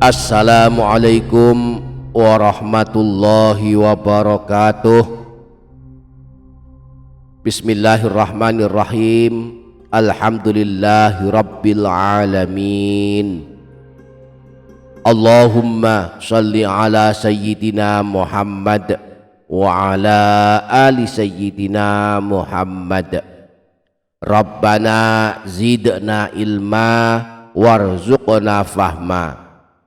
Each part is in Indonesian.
Assalamualaikum warahmatullahi wabarakatuh. Bismillahirrahmanirrahim. Alhamdulillahi rabbil alamin. Allahumma shalli ala sayyidina Muhammad wa ala ali sayyidina Muhammad. Rabbana zidna ilma warzuqna fahma.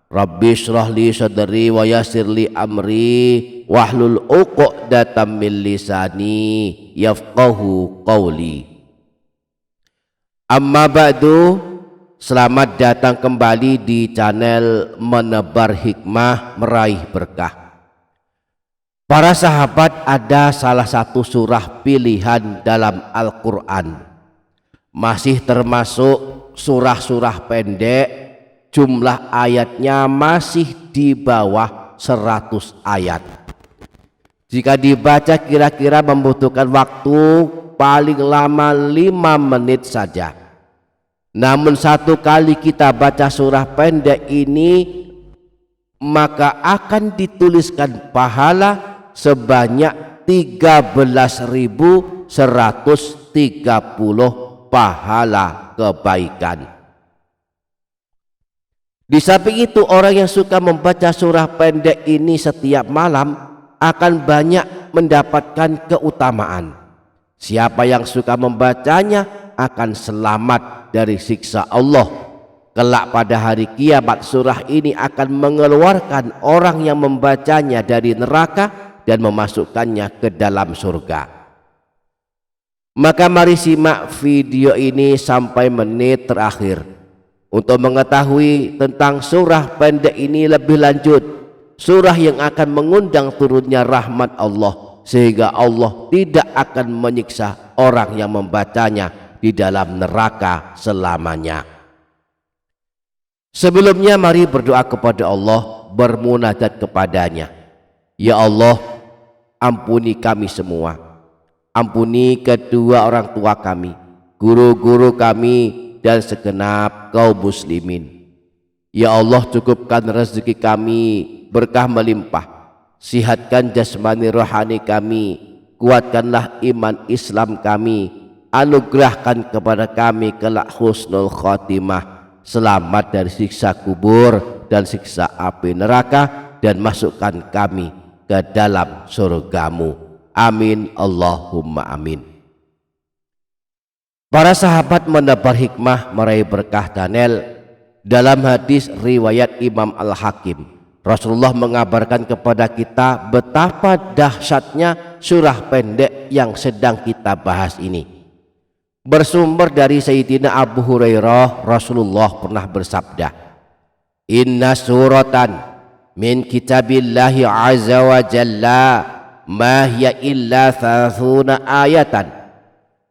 Rabbi shrah li sadri wa yassir li amri wahlul 'uqdatam min lisani yafqahu qawli. Amma ba'du, selamat datang kembali di channel Menebar Hikmah Meraih Berkah. Para sahabat, ada salah satu surah pilihan dalam Al-Quran, masih termasuk surah-surah pendek. Jumlah ayatnya masih di bawah 100 ayat. Jika dibaca kira-kira membutuhkan waktu paling lama 5 menit saja. Namun satu kali kita baca surah pendek ini, maka akan dituliskan pahala sebanyak 13.130 pahala kebaikan. Di samping itu, orang yang suka membaca surah pendek ini setiap malam akan banyak mendapatkan keutamaan. Siapa yang suka membacanya akan selamat dari siksa Allah. Kelak pada hari kiamat, surah ini akan mengeluarkan orang yang membacanya dari neraka dan memasukkannya ke dalam surga. Maka mari simak video ini sampai menit terakhir untuk mengetahui tentang surah pendek ini lebih lanjut, surah yang akan mengundang turunnya rahmat Allah, sehingga Allah tidak akan menyiksa orang yang membacanya di dalam neraka selamanya. Sebelumnya mari berdoa kepada Allah, bermunajat kepadanya. Ya Allah, ampuni kami semua, ampuni kedua orang tua kami, guru-guru kami, dan segenap kaum muslimin. Ya Allah, cukupkan rezeki kami berkah melimpah, sihatkan jasmani rohani kami, kuatkanlah iman Islam kami, anugerahkan kepada kami kelak husnul khotimah, selamat dari siksa kubur dan siksa api neraka, dan masukkan kami ke dalam surgamu. Amin Allahumma amin. Para sahabat Menebar Hikmah Meraih Berkah channel, dalam hadis riwayat Imam Al-Hakim, Rasulullah mengabarkan kepada kita betapa dahsyatnya surah pendek yang sedang kita bahas ini. Bersumber dari Sayyidina Abu Hurairah, Rasulullah pernah bersabda, "Inna suratan min kitabillahi azza wa jalla ma hiya illa 30 ayatan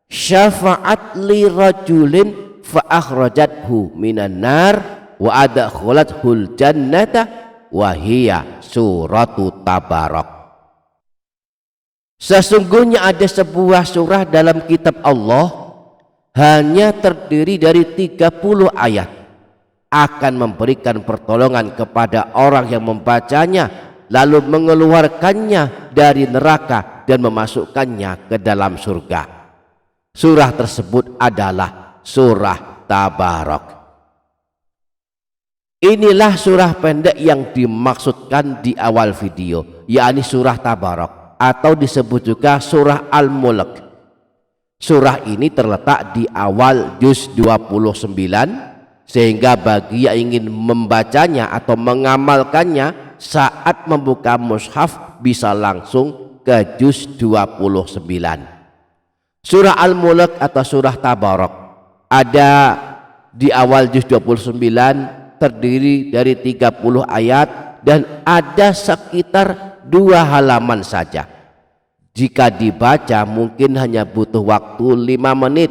syafa'at li rajulin fa akhrajathu minan nar wa adkhalathul jannata wa hiya suratu Tabarak." Sesungguhnya ada sebuah surah dalam kitab Allah, hanya terdiri dari 30 ayat, akan memberikan pertolongan kepada orang yang membacanya, lalu mengeluarkannya dari neraka dan memasukkannya ke dalam surga. Surah tersebut adalah surah Tabarak. Inilah surah pendek yang dimaksudkan di awal video, yakni surah Tabarak, atau disebut juga surah Al-Mulk. Surah ini terletak di awal juz 29, sehingga bagi yang ingin membacanya atau mengamalkannya saat membuka mushaf bisa langsung ke juz 29. Surah Al-Mulk atau surah Tabarak ada di awal juz 29, terdiri dari 30 ayat dan ada sekitar 2 halaman saja. Jika dibaca mungkin hanya butuh waktu 5 menit.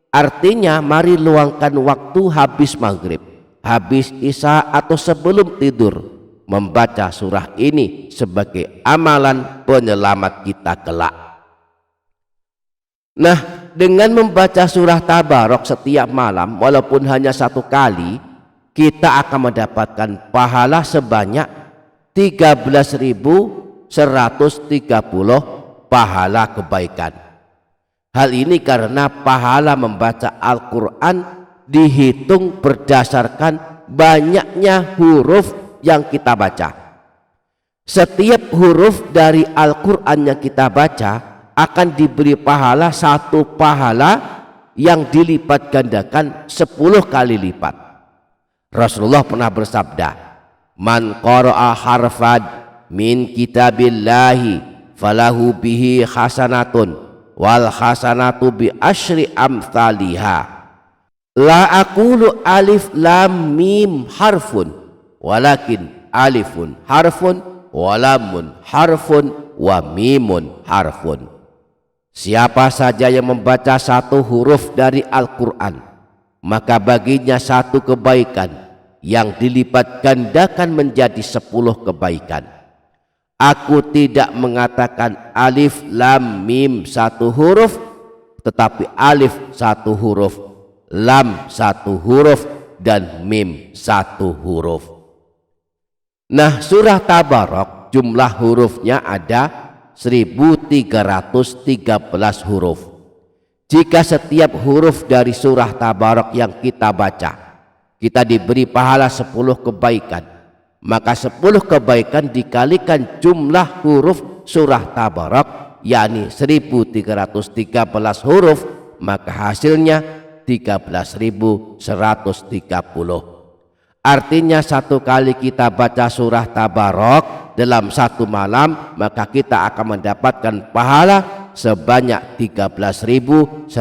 Artinya mari luangkan waktu habis maghrib, habis isya atau sebelum tidur membaca surah ini sebagai amalan penyelamat kita kelak. Nah, dengan membaca surah Tabarak setiap malam walaupun hanya 1 kali, kita akan mendapatkan pahala sebanyak 13.130 pahala kebaikan. Hal ini karena pahala membaca Al-Quran dihitung berdasarkan banyaknya huruf yang kita baca. Setiap huruf dari Al-Quran yang kita baca akan diberi pahala satu pahala yang dilipat gandakan 10 kali lipat. Rasulullah pernah bersabda, man qara'a harfan min kitabillahi falahu bihi hasanatun wal hasanatu bi asyri amthaliha. La aqulu alif lam mim harfun walakin alifun harfun wa lamun harfun wa mimun harfun. Siapa saja yang membaca satu huruf dari Al-Quran, maka baginya satu kebaikan yang dilipat gandakan menjadi 10 kebaikan. Aku tidak mengatakan alif lam mim satu huruf, tetapi alif satu huruf, lam satu huruf, dan mim satu huruf. Nah, surah Tabarok jumlah hurufnya ada 1313 huruf. Jika setiap huruf dari surah Tabarok yang kita baca kita diberi pahala 10 kebaikan, maka 10 kebaikan dikalikan jumlah huruf surah Tabarok, yakni 1313 huruf, maka hasilnya 13.130. Artinya satu kali kita baca surah Tabarok dalam satu malam, maka kita akan mendapatkan pahala sebanyak 13.130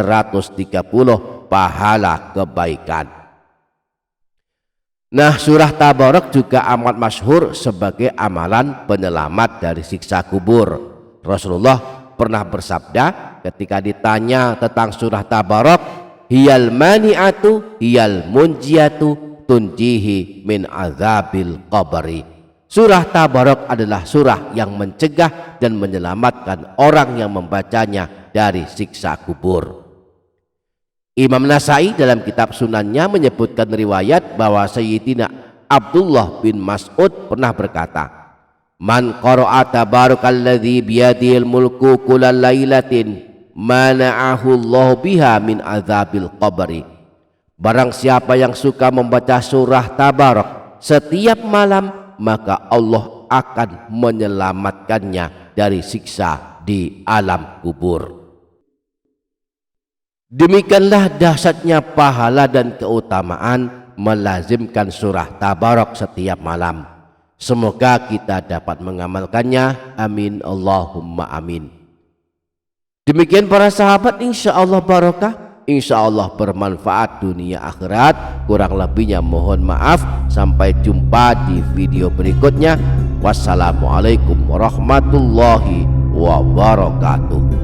pahala kebaikan. Nah, surah Tabarok juga amat masyhur sebagai amalan penyelamat dari siksa kubur. Rasulullah pernah bersabda ketika ditanya tentang surah Tabarok, hiyal mani'atu hiyal munjiatu tunjihi min azabil qabri. Surah Tabarok adalah surah yang mencegah dan menyelamatkan orang yang membacanya dari siksa kubur. Imam Nasai dalam kitab Sunannya menyebutkan riwayat bahwa Sayyidina Abdullah bin Mas'ud pernah berkata, man qara'a tabarakalladzi biyadihil mulku kullal lailatin mana'ahu Allah biha min azabil qabri. Barang siapa yang suka membaca surah Tabarok setiap malam, maka Allah akan menyelamatkannya dari siksa di alam kubur. Demikianlah dahsyatnya pahala dan keutamaan melazimkan surah Tabarok setiap malam. Semoga kita dapat mengamalkannya. Amin Allahumma amin. Demikian para sahabat, insya Allah barokah, insya Allah bermanfaat dunia akhirat. Kurang lebihnya mohon maaf. Sampai jumpa di video berikutnya. Wassalamualaikum warahmatullahi wabarakatuh.